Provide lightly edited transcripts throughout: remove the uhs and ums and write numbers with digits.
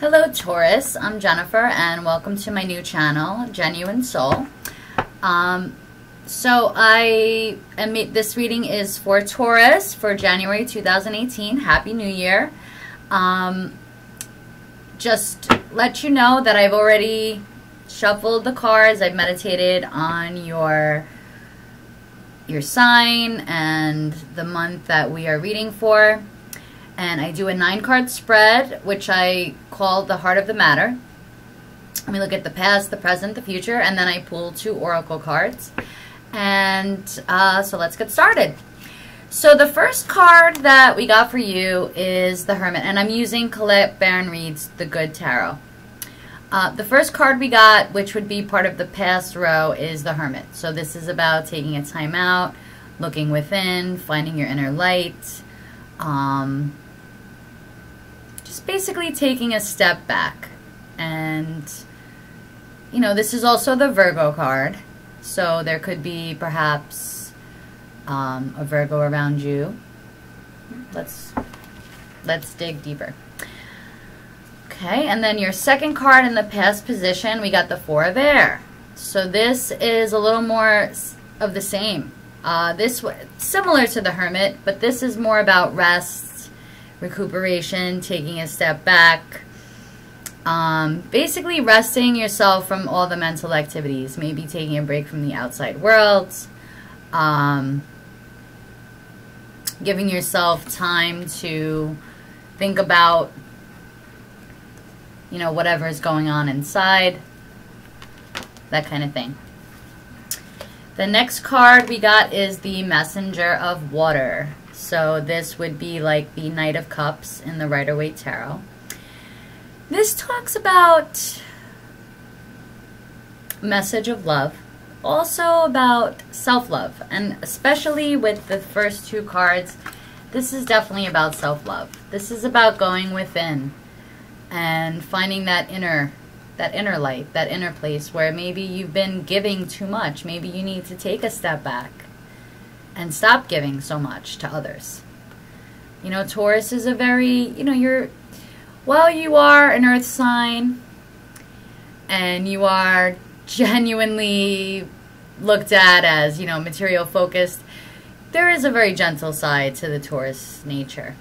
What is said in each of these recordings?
Hello Taurus, I'm Jennifer and welcome to my new channel, Genuine Soul. This reading is for Taurus for January 2018. Happy New Year. Just let you know that I've already shuffled the cards. I've meditated on your sign and the month that we are reading for. And I do a 9-card spread, which I call the heart of the matter. We look at the past, the present, the future, and then I pull 2 oracle cards. And so let's get started. So the first card that we got for you is the Hermit, and I'm using Colette Baron-Reid's The Good Tarot. The first card we got, which would be part of the past row, is the Hermit. So this is about taking a time out, looking within, finding your inner light, just basically taking a step back. And you know, this is also the Virgo card, so there could be perhaps a Virgo around you. Let's dig deeper. Okay, and then your second card in the past position, we got the 4 of Air. So this is a little more of the same. Similar to the Hermit, but this is more about rest, recuperation, taking a step back. Basically resting yourself from all the mental activities, maybe taking a break from the outside world, giving yourself time to think about, you know, whatever is going on inside, that kind of thing. The next card we got is the Messenger of Water. So this would be like the Knight of Cups in the Rider-Waite Tarot. This talks about message of love, also about self-love, and especially with the first 2 cards, this is definitely about self-love. This is about going within and finding that inner light, that inner place where maybe you've been giving too much. Maybe you need to take a step back and stop giving so much to others. You know, Taurus is a very, you know, while you are an earth sign and you are genuinely looked at as, you know, material focused, there is a very gentle side to the Taurus nature.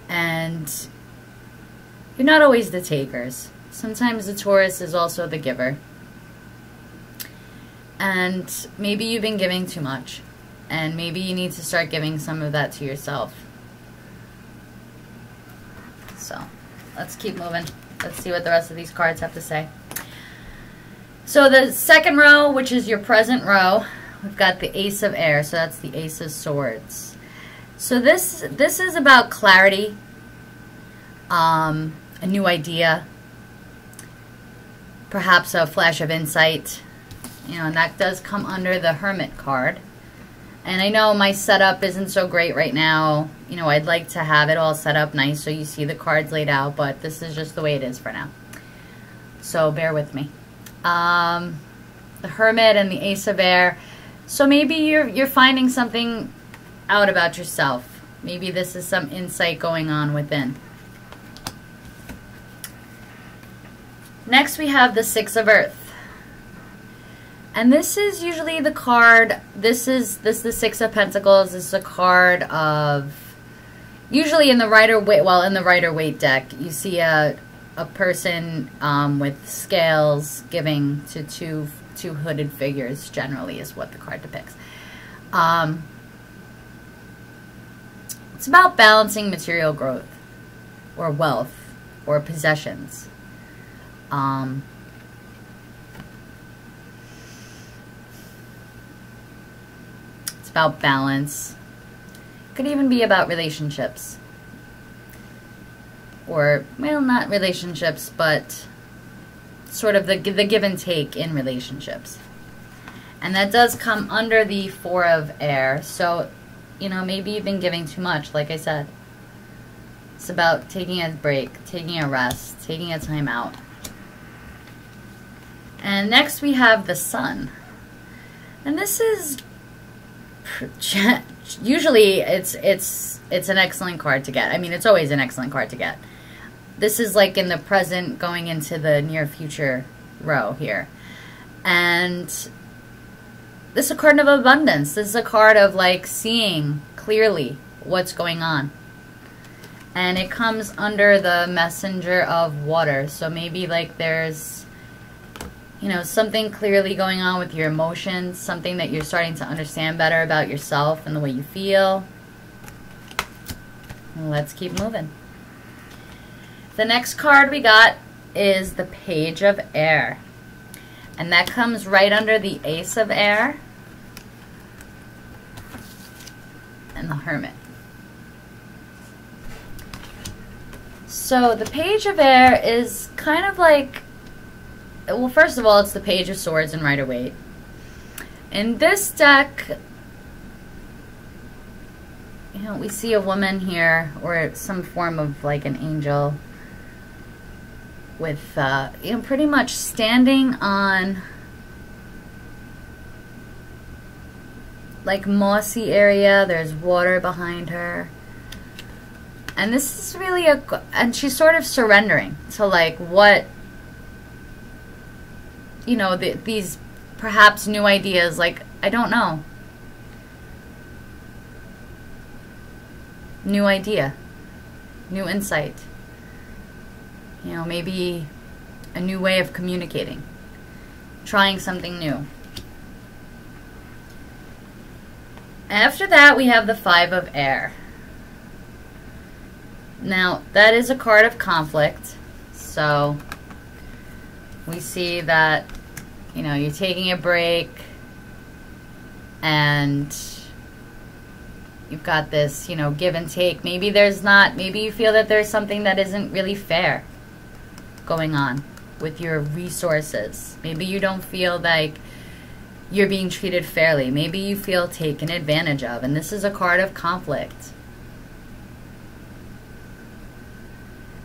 And you're not always the takers. Sometimes the Taurus is also the giver. And maybe you've been giving too much. And maybe you need to start giving some of that to yourself. So let's keep moving. Let's see what the rest of these cards have to say. So the second row, which is your present row, we've got the Ace of Air. So that's the Ace of Swords. So this is about clarity, a new idea, perhaps a flash of insight, you know, and that does come under the Hermit card. And I know my setup isn't so great right now. You know, I'd like to have it all set up nice so you see the cards laid out, but this is just the way it is for now. So bear with me. The Hermit and the Ace of Air. So maybe you're finding something out about yourself. Maybe this is some insight going on within. Next we have the 6 of Earth. And this is usually the card, this is the 6 of Pentacles. This is a card of, usually in the Rider-Waite deck, you see a person with scales giving to two hooded figures, generally is what the card depicts. It's about balancing material growth or wealth or possessions. It's about balance. Could even be about relationships. Or, well, not relationships, but sort of the give and take in relationships. And that does come under the 4 of Air. So, you know, maybe you've been giving too much, like I said. It's about taking a break, taking a rest, taking a time out. And next we have the Sun. And this is usually it's an excellent card to get. I mean, it's always an excellent card to get. this is like in the present going into the near future row here. And this is a card of abundance. This is a card of like seeing clearly what's going on. And it comes under the messenger of water. So maybe like there's, you know, something clearly going on with your emotions, something that you're starting to understand better about yourself and the way you feel. Let's keep moving. The next card we got is the Page of Air. And that comes right under the Ace of Air and the Hermit. So the Page of Air is kind of like, well, first of all, it's the Page of Swords and Rider-Waite. In this deck, you know, we see a woman here, or some form of like an angel, with, you know, pretty much standing on like mossy area. There's water behind her. And this is really and she's sort of surrendering to like what, you know, these perhaps new ideas, like, I don't know. New idea, new insight. You know, maybe a new way of communicating, trying something new. After that, we have the Five of Air. Now, that is a card of conflict. So, we see that, you know, you're taking a break and you've got this, you know, give and take. Maybe there's not, maybe you feel that there's something that isn't really fair going on with your resources. Maybe you don't feel like you're being treated fairly. Maybe you feel taken advantage of. And this is a card of conflict.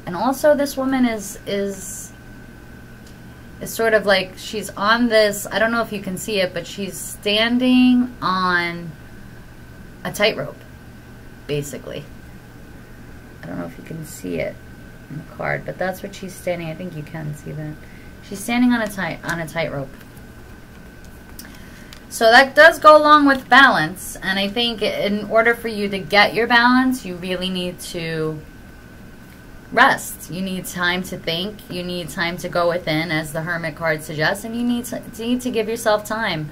And also this woman is sort of like, she's on this, I don't know if you can see it, but she's standing on a tightrope, basically. I don't know if you can see it in the card, but that's what she's standing. I think you can see that. She's standing on a tightrope. So that does go along with balance, and I think in order for you to get your balance, you really need to rest. You need time to think. You need time to go within, as the Hermit card suggests, and you need to give yourself time,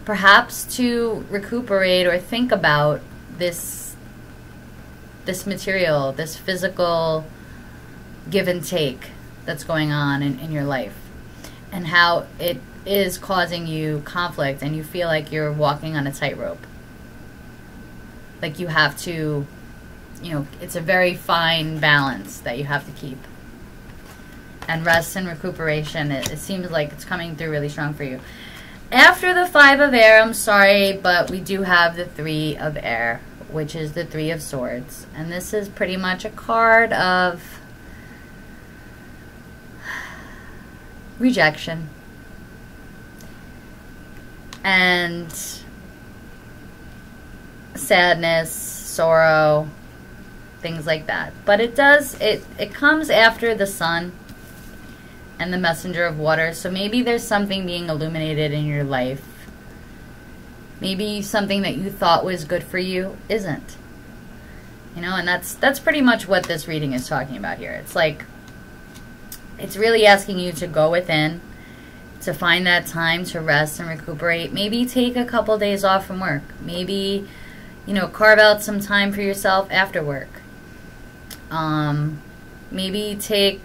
perhaps to recuperate or think about this material, this physical give and take that's going on in your life, and how it is causing you conflict, and you feel like you're walking on a tightrope. Like you have to, you know, it's a very fine balance that you have to keep. And rest and recuperation, it seems like it's coming through really strong for you. After the Five of Air, I'm sorry, but we do have the Three of Air, which is the Three of Swords. And this is pretty much a card of rejection and sadness, sorrow, things like that. But it comes after the Sun and the Messenger of Water. So maybe there's something being illuminated in your life. Maybe something that you thought was good for you isn't. You know, and that's pretty much what this reading is talking about here. It's like, it's really asking you to go within, to find that time to rest and recuperate. Maybe take a couple days off from work. Maybe, you know, carve out some time for yourself after work. Maybe take,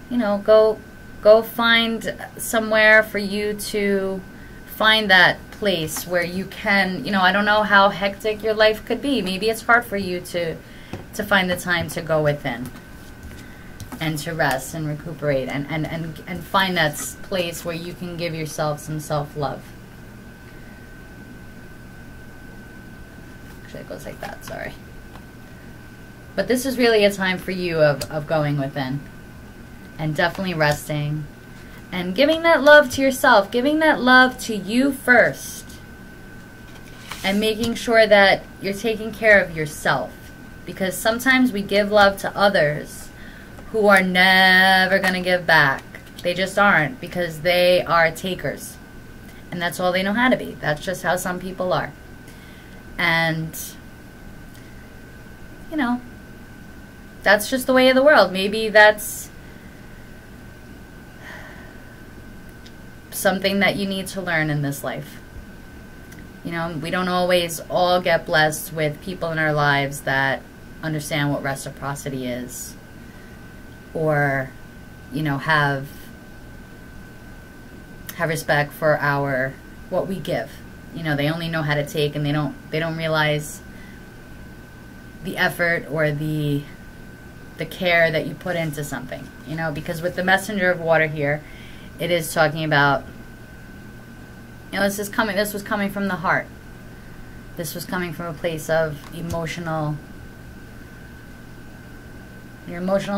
you know, go find somewhere for you to find that place where you can, you know, I don't know how hectic your life could be. Maybe it's hard for you to find the time to go within and to rest and recuperate and find that place where you can give yourself some self-love. Actually, it goes like that, sorry. But this is really a time for you of going within and definitely resting and giving that love to yourself, giving that love to you first, and making sure that you're taking care of yourself. Because sometimes we give love to others who are never going to give back. They just aren't, because they are takers. And that's all they know how to be. That's just how some people are. And, you know, that's just the way of the world. Maybe that's something that you need to learn in this life. You know, we don't always all get blessed with people in our lives that understand what reciprocity is, or, you know, have respect for what we give. You know, they only know how to take, and they don't realize the effort or the care that you put into something. You know, because with the messenger of water here, it is talking about, you know, this was coming from the heart. This was coming from a place of your emotional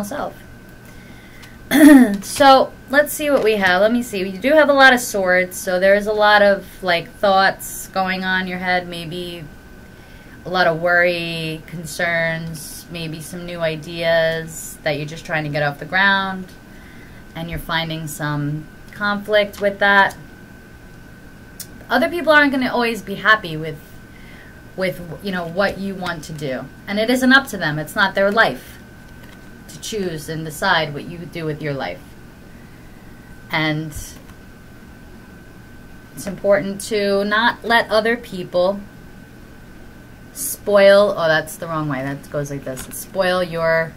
self. So let's see what we have. Let me see. You do have a lot of swords, so there's a lot of like thoughts going on in your head. Maybe a lot of worry, concerns, maybe some new ideas that you're just trying to get off the ground, and you're finding some conflict with that. Other people aren't going to always be happy with you know, what you want to do, and it isn't up to them. It's not their life to choose and decide what you do with your life. And it's important to not let other people spoil, oh, that's the wrong way, that goes like this, spoil your,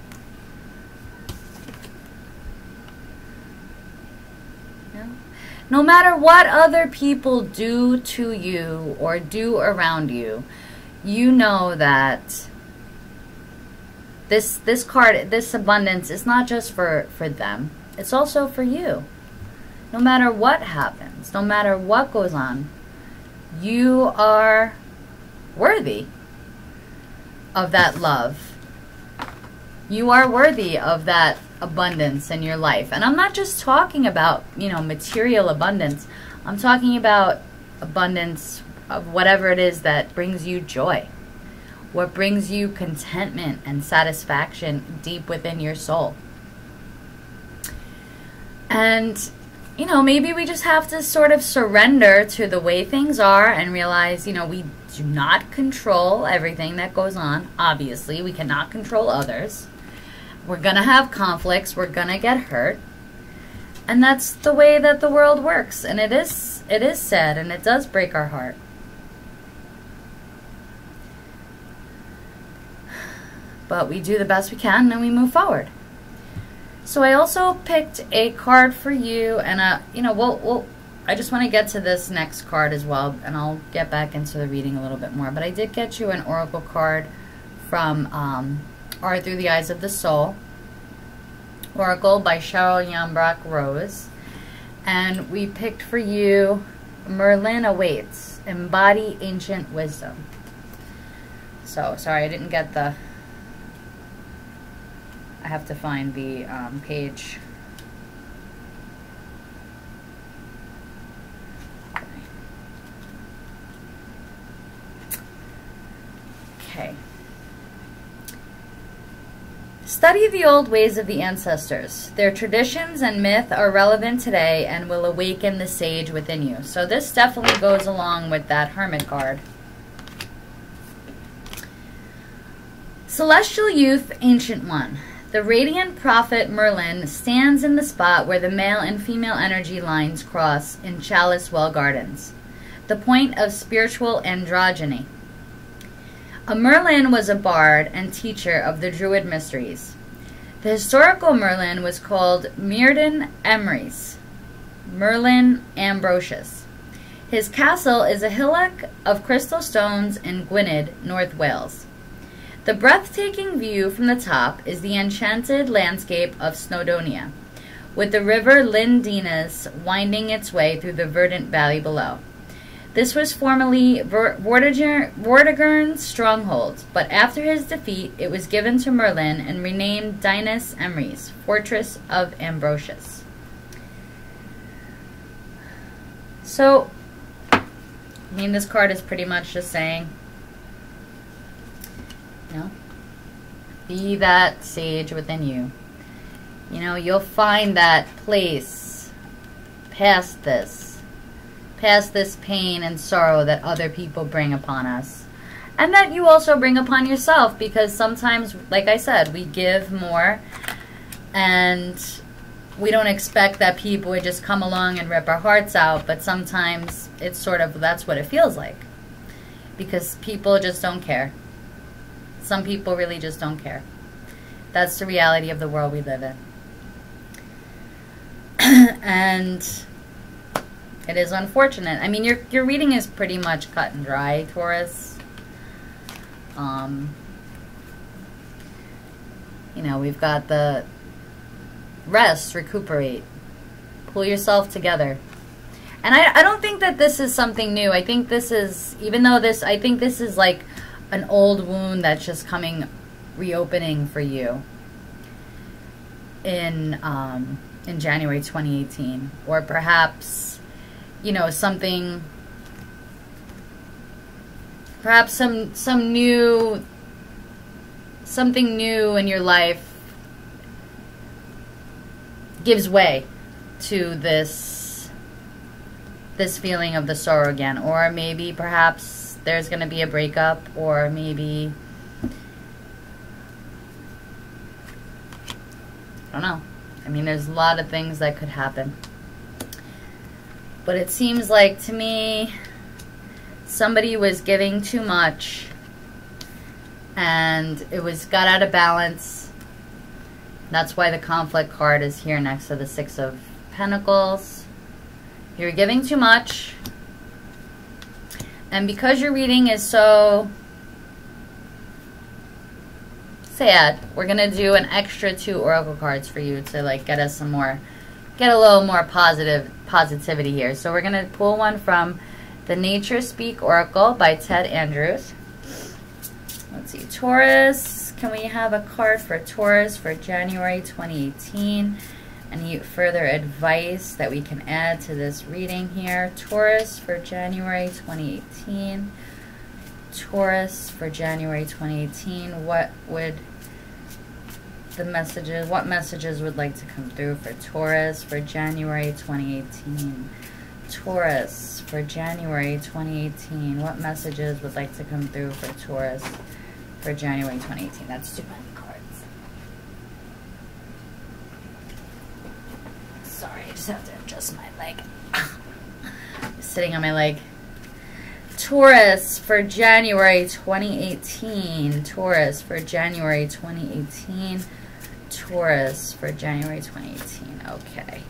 no matter what other people do to you or do around you, you know that this card, this abundance, is not just for them. It's also for you. No matter what happens, no matter what goes on, you are worthy of that love. You are worthy of that abundance in your life. And I'm not just talking about, you know, material abundance. I'm talking about abundance of whatever it is that brings you joy, what brings you contentment and satisfaction deep within your soul. And, you know, maybe we just have to sort of surrender to the way things are and realize, you know, we do not control everything that goes on. Obviously, we cannot control others. We're going to have conflicts. We're going to get hurt. And that's the way that the world works. And it is sad, and it does break our heart. But we do the best we can, and we move forward. So I also picked a card for you, and you know, I just want to get to this next card as well, and I'll get back into the reading a little bit more. But I did get you an oracle card from Art Through the Eyes of the Soul, Oracle by Cheryl Yambrock Rose, and we picked for you Merlin Awaits, Embody Ancient Wisdom. So sorry, I didn't get the. I have to find the page. Okay. Study the old ways of the ancestors. Their traditions and myth are relevant today and will awaken the sage within you. So this definitely goes along with that Hermit card. Celestial Youth, Ancient One. The radiant prophet Merlin stands in the spot where the male and female energy lines cross in Chalice Well Gardens, the point of spiritual androgyny. A Merlin was a bard and teacher of the Druid mysteries. The historical Merlin was called Myrddin Emrys, Merlin Ambrosius. His castle is a hillock of crystal stones in Gwynedd, North Wales. The breathtaking view from the top is the enchanted landscape of Snowdonia, with the river Llyn Dinas winding its way through the verdant valley below. This was formerly Vortigern's stronghold, but after his defeat it was given to Merlin and renamed Dinas Emrys, Fortress of Ambrosius. So, I mean, this card is pretty much just saying, you know, be that sage within you. You know, you'll find that place past this pain and sorrow that other people bring upon us. And that you also bring upon yourself, because sometimes, like I said, we give more and we don't expect that people would just come along and rip our hearts out, but sometimes it's sort of, that's what it feels like. Because people just don't care. Some people really just don't care. That's the reality of the world we live in. And it is unfortunate. I mean, your reading is pretty much cut and dry, Taurus. You know, we've got the rest, recuperate, pull yourself together. And I don't think that this is something new. I think this is, even though this, I think this is like an old wound that's just reopening for you in January 2018. Or perhaps, you know, something, perhaps something new in your life gives way to this feeling of the sorrow again. Or maybe perhaps there's going to be a breakup, or maybe, I don't know. I mean, there's a lot of things that could happen. But it seems like to me somebody was giving too much and it got out of balance. That's why the conflict card is here next to the Six of Pentacles. You're giving too much. And because your reading is so sad, we're going to do an extra 2 oracle cards for you to like get us some more, get a little more positivity here. So we're going to pull one from the Nature Speak Oracle by Ted Andrews. Let's see, Taurus. Can we have a card for Taurus for January 2018? Any further advice that we can add to this reading here? Taurus for January 2018. Taurus for January 2018. What messages would like to come through for Taurus for January 2018? Taurus for January 2018. What messages would like to come through for Taurus for January 2018? That's too many cards. Sorry, I just have to adjust my leg. Sitting on my leg. Taurus for January 2018. Taurus for January 2018. Taurus for January 2018. Okay.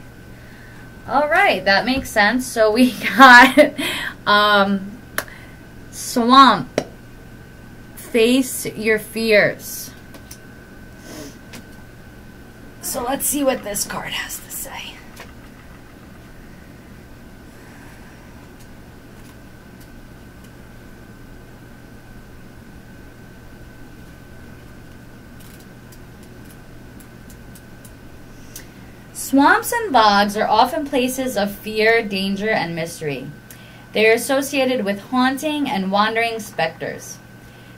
All right, that makes sense. So we got Swamp. Face your fears. So let's see what this card has to say. Swamps and bogs are often places of fear, danger, and mystery. They are associated with haunting and wandering specters.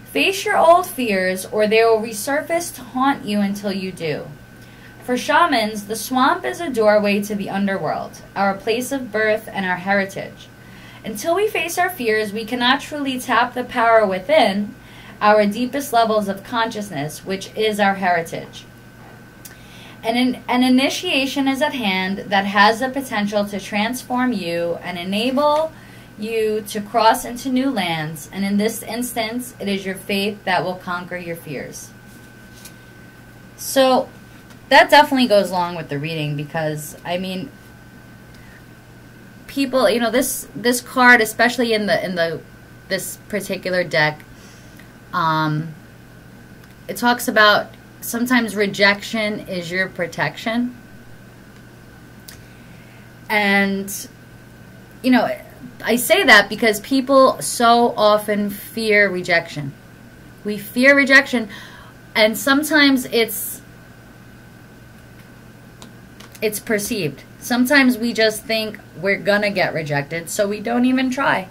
Face your old fears, or they will resurface to haunt you until you do. For shamans, the swamp is a doorway to the underworld, our place of birth and our heritage. Until we face our fears, we cannot truly tap the power within, our deepest levels of consciousness, which is our heritage. An initiation is at hand that has the potential to transform you and enable you to cross into new lands, and in this instance, it is your faith that will conquer your fears. So that definitely goes along with the reading, because I mean, people, you know, this card, especially in this particular deck, it talks about sometimes rejection is your protection. And you know, I say that because people so often fear rejection. We fear rejection, and sometimes it's perceived. Sometimes we just think we're gonna get rejected, so we don't even try.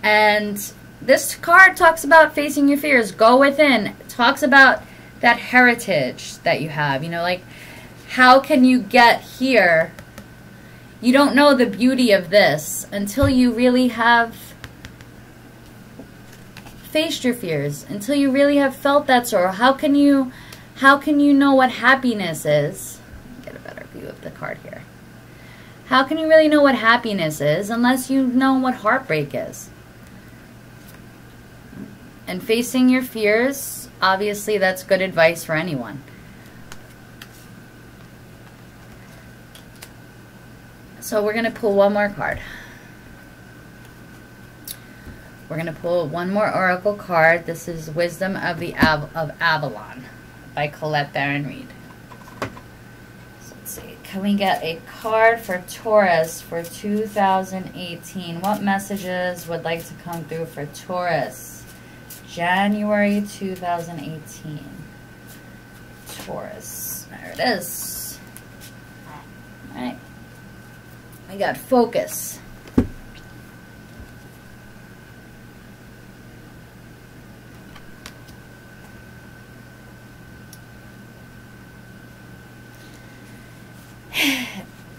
And this card talks about facing your fears. Go within. It talks about that heritage that you have. You know, like, how can you get here? You don't know the beauty of this until you really have faced your fears, until you really have felt that sorrow. How can you know what happiness is? Get a better view of the card here. How can you really know what happiness is unless you know what heartbreak is? And facing your fears, obviously that's good advice for anyone. So we're going to pull one more card. We're going to pull one more oracle card. This is Wisdom of Avalon by Colette Baron Reed. So let's see. Can we get a card for Taurus for 2018? What messages would like to come through for Taurus? January 2018. Taurus. There it is. All right. We got focus.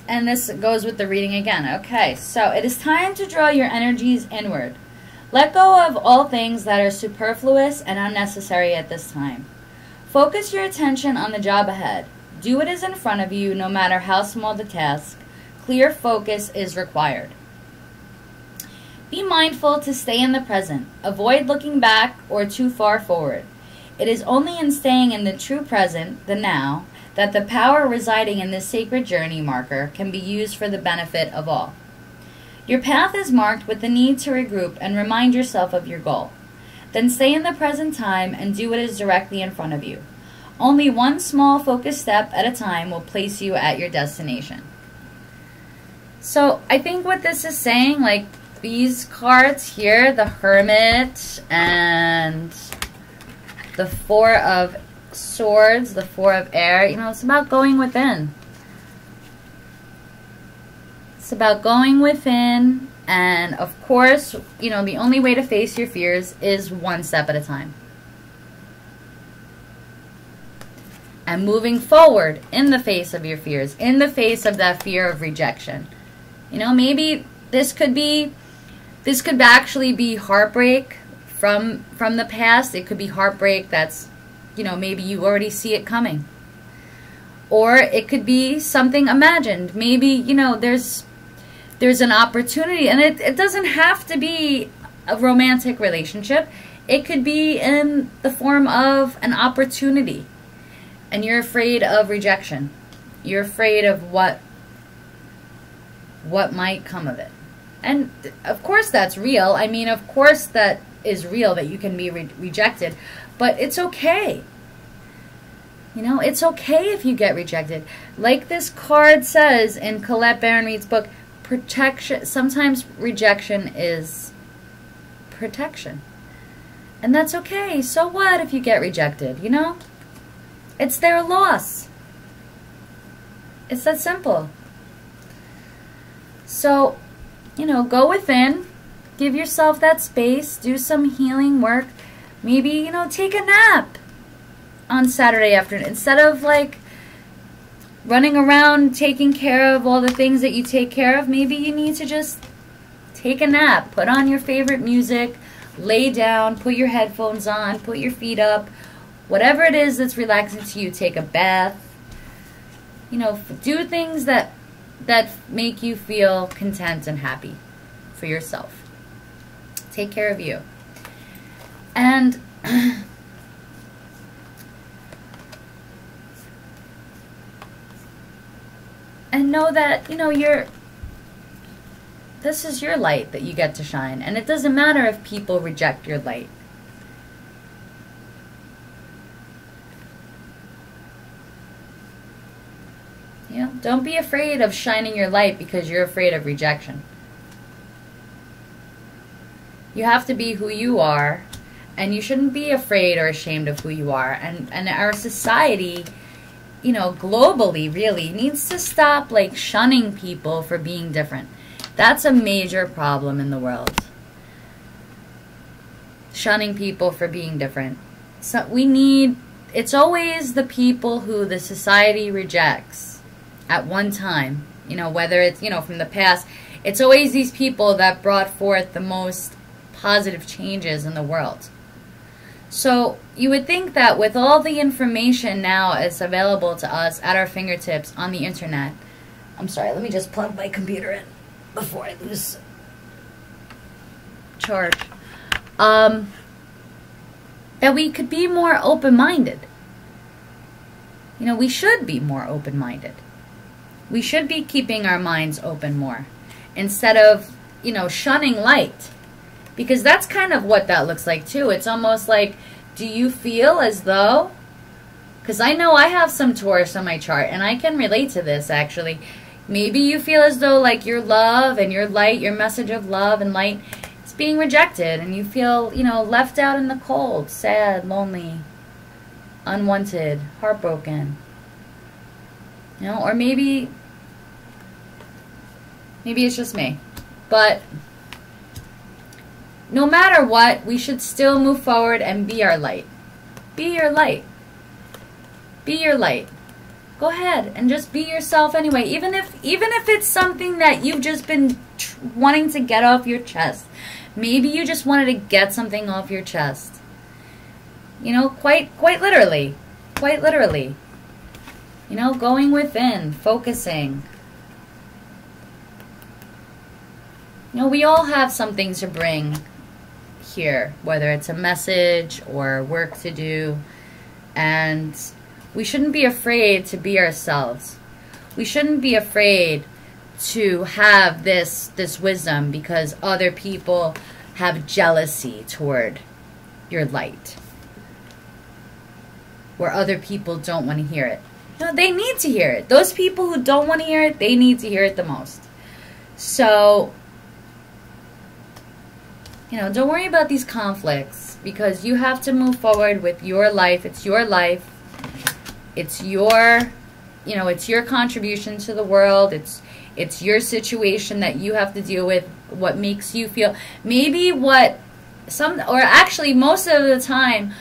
And this goes with the reading again. Okay, so it is time to draw your energies inward. Let go of all things that are superfluous and unnecessary at this time. Focus your attention on the job ahead. Do what is in front of you, no matter how small the task. Clear focus is required. Be mindful to stay in the present. Avoid looking back or too far forward. It is only in staying in the true present, the now, that the power residing in this sacred journey marker can be used for the benefit of all. Your path is marked with the need to regroup and remind yourself of your goal. Then stay in the present time and do what is directly in front of you. Only one small focused step at a time will place you at your destination. So I think what this is saying, like these cards here, the Hermit and the Four of Swords, the Four of Air, you know, it's about going within. It's about going within, and of course, you know, the only way to face your fears is one step at a time. And moving forward in the face of your fears, in the face of that fear of rejection. You know, maybe this could actually be heartbreak from the past. It could be heartbreak that's, you know, maybe you already see it coming. Or it could be something imagined. Maybe, you know, there's an opportunity, and it doesn't have to be a romantic relationship. It could be in the form of an opportunity. And you're afraid of rejection. You're afraid of what might come of it. And of course that's real. I mean, of course that is real, that you can be rejected. But it's okay. You know, it's okay if you get rejected. Like this card says in Colette Baron Reed's book, protection. Sometimes rejection is protection. And that's okay. So what if you get rejected, you know? It's their loss. It's that simple. So, you know, go within. Give yourself that space. Do some healing work. Maybe, you know, take a nap on Saturday afternoon. Instead of, like, running around taking care of all the things that you take care of, maybe you need to just take a nap. Put on your favorite music. Lay down. Put your headphones on. Put your feet up. Whatever it is that's relaxing to you. Take a bath. You know, do things that make you feel content and happy for yourself. Take care of you. And know that, you know, this is your light that you get to shine. And it doesn't matter if people reject your light. You know, don't be afraid of shining your light because you're afraid of rejection. You have to be who you are, and you shouldn't be afraid or ashamed of who you are. And our society, you know, globally really needs to stop like shunning people for being different. That's a major problem in the world. Shunning people for being different. So we need it's always the people who the society rejects at one time. You know, whether it's, you know, from the past, it's always these people that brought forth the most positive changes in the world. So you would think that with all the information now is available to us at our fingertips on the internet. I'm sorry, let me just plug my computer in before I lose charge. That we could be more open-minded. You know, we should be more open-minded. We should be keeping our minds open more instead of, you know, shunning light. Because that's kind of what that looks like too. It's almost like, do you feel as though, because I know I have some Taurus on my chart and I can relate to this actually. Maybe you feel as though like your love and your light, your message of love and light is being rejected, and you feel, you know, left out in the cold, sad, lonely, unwanted, heartbroken. You know, or maybe it's just me. But no matter what, we should still move forward and be our light. Be your light. Be your light. Go ahead and just be yourself anyway. Even if it's something that you've just been wanting to get off your chest. Maybe you just wanted to get something off your chest. You know, quite literally. Quite literally. You know, going within, focusing. You know, we all have something to bring here, whether it's a message or work to do, and we shouldn't be afraid to be ourselves. We shouldn't be afraid to have this wisdom because other people have jealousy toward your light, where other people don't want to hear it. No, they need to hear it. Those people who don't want to hear it, they need to hear it the most. So, you know, don't worry about these conflicts because you have to move forward with your life. It's your life. It's your, you know, it's your contribution to the world. It's your situation that you have to deal with, what makes you feel. Maybe actually most of the time,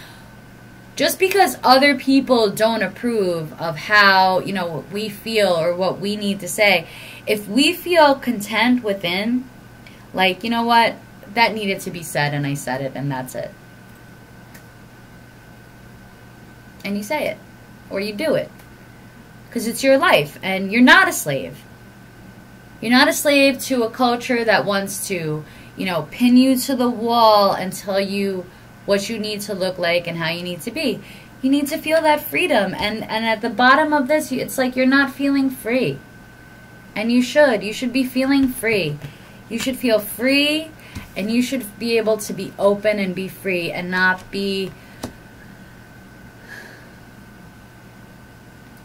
just because other people don't approve of how, you know, what we feel or what we need to say, if we feel content within, like, you know what, that needed to be said and I said it and that's it. And you say it. Or you do it. Because it's your life and you're not a slave. You're not a slave to a culture that wants to, you know, pin you to the wall and tell you what you need to look like and how you need to be. You need to feel that freedom. And at the bottom of this, it's like you're not feeling free. And you should. You should be feeling free. You should feel free and you should be able to be open and be free and not be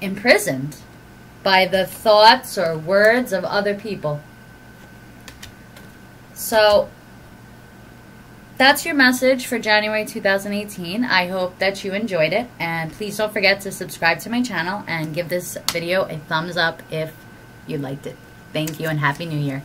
imprisoned by the thoughts or words of other people. So that's your message for January 2018. I hope that you enjoyed it, and please don't forget to subscribe to my channel and give this video a thumbs up if you liked it. Thank you and Happy New Year.